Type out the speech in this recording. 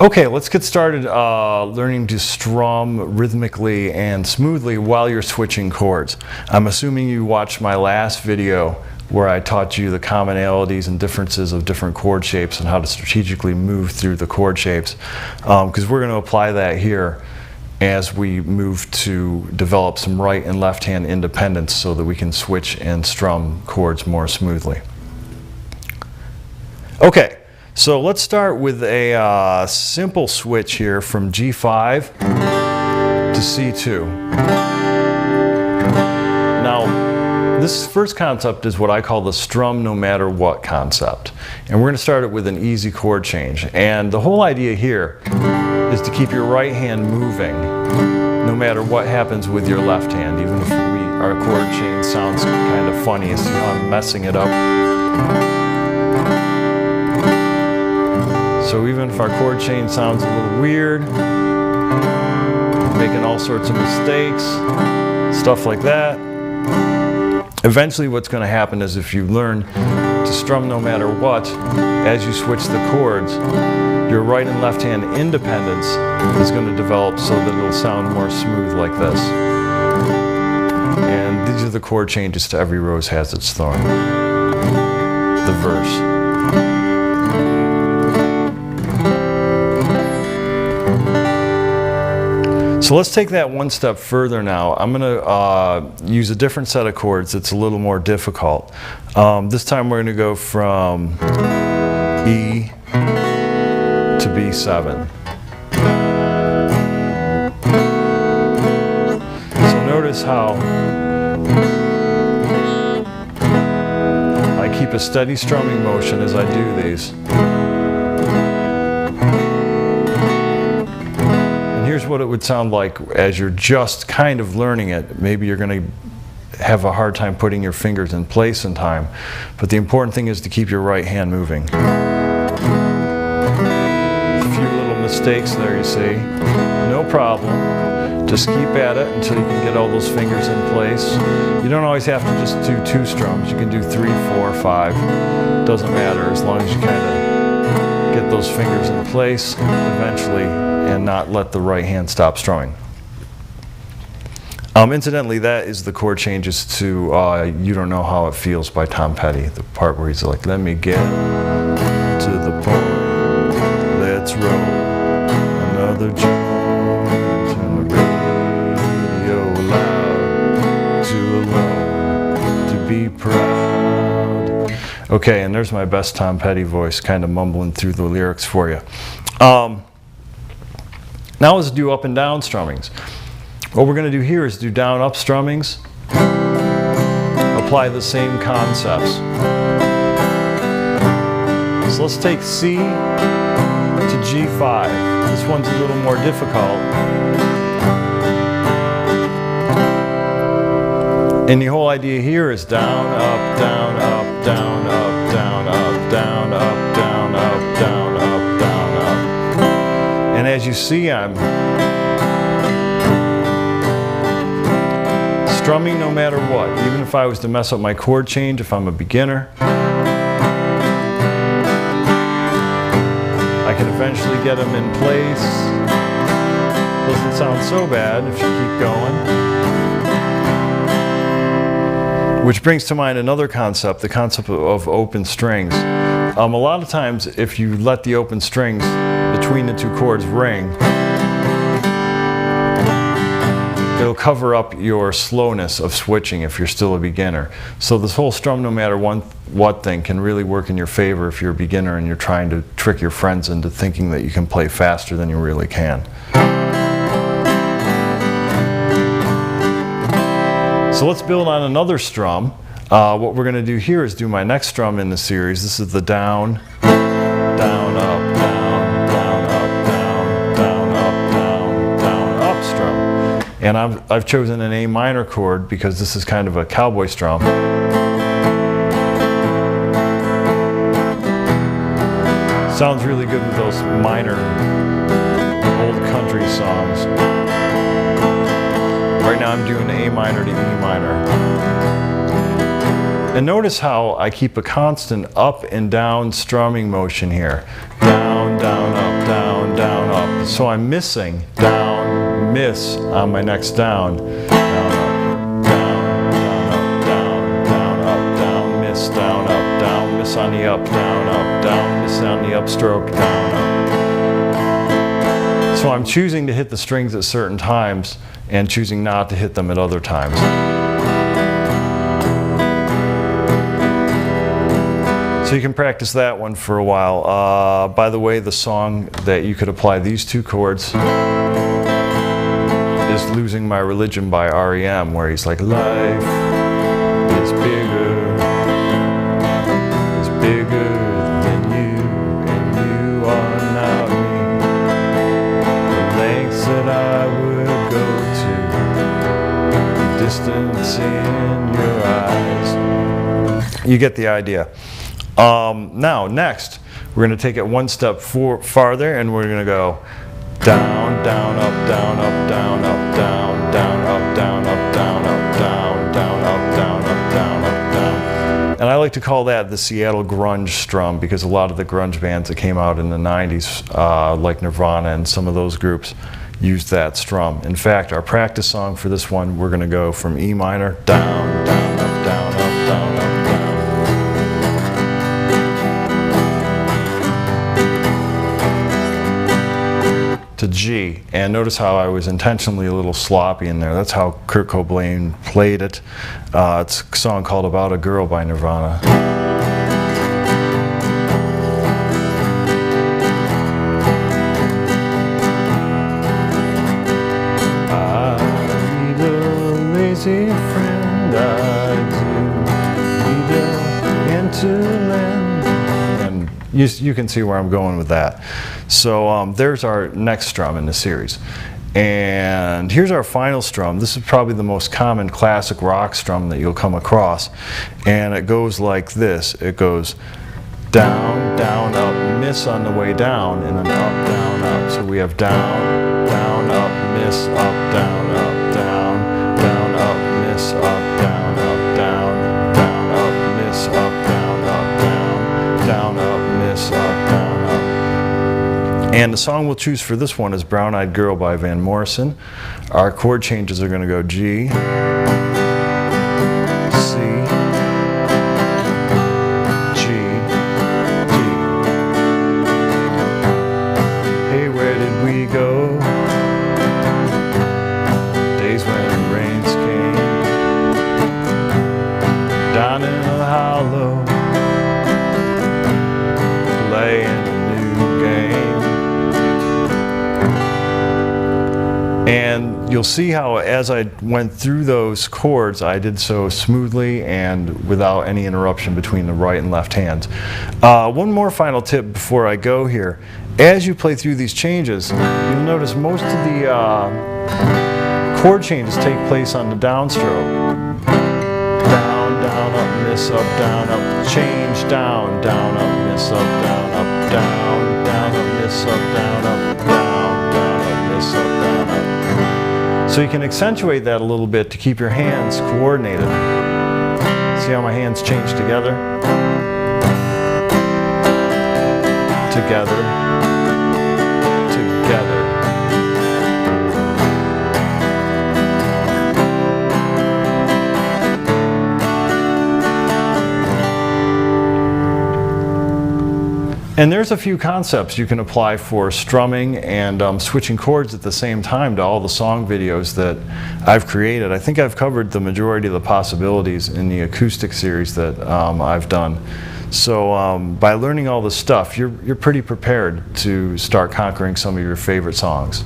Okay, let's get started learning to strum rhythmically and smoothly while you're switching chords. I'm assuming you watched my last video where I taught you the commonalities and differences of different chord shapes and how to strategically move through the chord shapes, because we're going to apply that here as we move to develop some right and left hand independence so that we can switch and strum chords more smoothly. Okay. So let's start with a simple switch here from G5 to C2. Now, this first concept is what I call the strum no matter what concept. And we're going to start it with an easy chord change. And the whole idea here is to keep your right hand moving no matter what happens with your left hand. Even if our chord change sounds kind of funny, you see how I'm messing it up? So even if our chord change sounds a little weird, making all sorts of mistakes, stuff like that, eventually what's going to happen is if you learn to strum no matter what, as you switch the chords, your right and left hand independence is going to develop so that it'll sound more smooth like this. And these are the chord changes to Every Rose Has Its Thorn. The verse. So let's take that one step further now. I'm going to use a different set of chords that's a little more difficult. This time we're going to go from E to B7. So notice how I keep a steady strumming motion as I do these. Here's what it would sound like as you're just kind of learning it. Maybe you're going to have a hard time putting your fingers in place in time, but the important thing is to keep your right hand moving. A few little mistakes there, you see. No problem. Just keep at it until you can get all those fingers in place. You don't always have to just do 2 strums. You can do 3, 4, 5. Doesn't matter as long as you kind of get those fingers in place eventually and not let the right hand stop strumming. Incidentally, that is the chord changes to You Don't Know How It Feels by Tom Petty, the part where he's like, let me get to the point, let's roll another joint, turn the radio loud, too alone to be proud. Okay, and there's my best Tom Petty voice, kind of mumbling through the lyrics for you. Now let's do up and down strummings. What we're going to do here is do down up strummings, apply the same concepts. So let's take C to G5. This one's a little more difficult. And the whole idea here is down, up, down, up, down, up, down, up, down, up, down, up, down, up, down, up. And as you see, I'm strumming no matter what. Even if I was to mess up my chord change, if I'm a beginner, I can eventually get them in place. Doesn't sound so bad if you keep going. Which brings to mind another concept, the concept of open strings. A lot of times, if you let the open strings between the 2 chords ring, it'll cover up your slowness of switching if you're still a beginner. So this whole strum no matter what thing can really work in your favor if you're a beginner and you're trying to trick your friends into thinking that you can play faster than you really can. So let's build on another strum. What we're going to do here is do my next strum in the series. This is the down, down, up, down, down, up, down, down, up, down, down, up strum. And I've chosen an A minor chord because this is kind of a cowboy strum. Sounds really good with those minor old country songs. Right now I'm doing A minor to E minor. And notice how I keep a constant up and down strumming motion here. Down, down, up, down, down, up. So I'm missing down, miss on my next down. Down, up, down, down, up, down, down, up, down, miss, down, up, down, miss on the up, down, up, down, miss on the upstroke, down, up. So I'm choosing to hit the strings at certain times and choosing not to hit them at other times. So you can practice that one for a while. By the way, the song that you could apply these two chords is Losing My Religion by R.E.M., where he's like, life is bigger than you, and you are not me. The lengths that I would go to, the distance in your eyes. You get the idea. Now, next, we're going to take it one step farther, and we're going to go down, down, up, down, up, down, up, down, down, up, down, up, down, up, down, down, up, down, up, down, up, down. And I like to call that the Seattle grunge strum, because a lot of the grunge bands that came out in the 90s, like Nirvana and some of those groups, used that strum. In fact, our practice song for this one, we're going to go from E minor, down, down, up, down, up, down, up, down. To G, and notice how I was intentionally a little sloppy in there. That's how Kurt Cobain played it. It's a song called About a Girl by Nirvana. I need a lazy friend, I do need a hand to lend. And you can see where I'm going with that. So there's our next strum in the series. And here's our final strum. This is probably the most common classic rock strum that you'll come across. And it goes like this. It goes down, down, up, miss on the way down, and then up, down, up. So we have down, down, up, miss, up, down, up, down, down, up, miss, up, down, up, down, down, up, miss, up, down, up, down, down, up, miss, up, down, up. And the song we'll choose for this one is Brown Eyed Girl by Van Morrison. Our chord changes are going to go G, C, G, D. Hey, where did we go? Days when rains came down in a hollow, playing a new game. And you'll see how as I went through those chords, I did so smoothly and without any interruption between the right and left hands. One more final tip before I go here. As you play through these changes, you'll notice most of the chord changes take place on the downstroke. Down, down, up, miss, up, down, up, change, down, down, up, miss, up, down, up, down, down, up, miss, up, down, up, down, down, up, miss, up, down, up. So you can accentuate that a little bit to keep your hands coordinated. See how my hands change together? Together. Together. And there's a few concepts you can apply for strumming and switching chords at the same time to all the song videos that I've created. I think I've covered the majority of the possibilities in the acoustic series that I've done. So by learning all this stuff, you're pretty prepared to start conquering some of your favorite songs.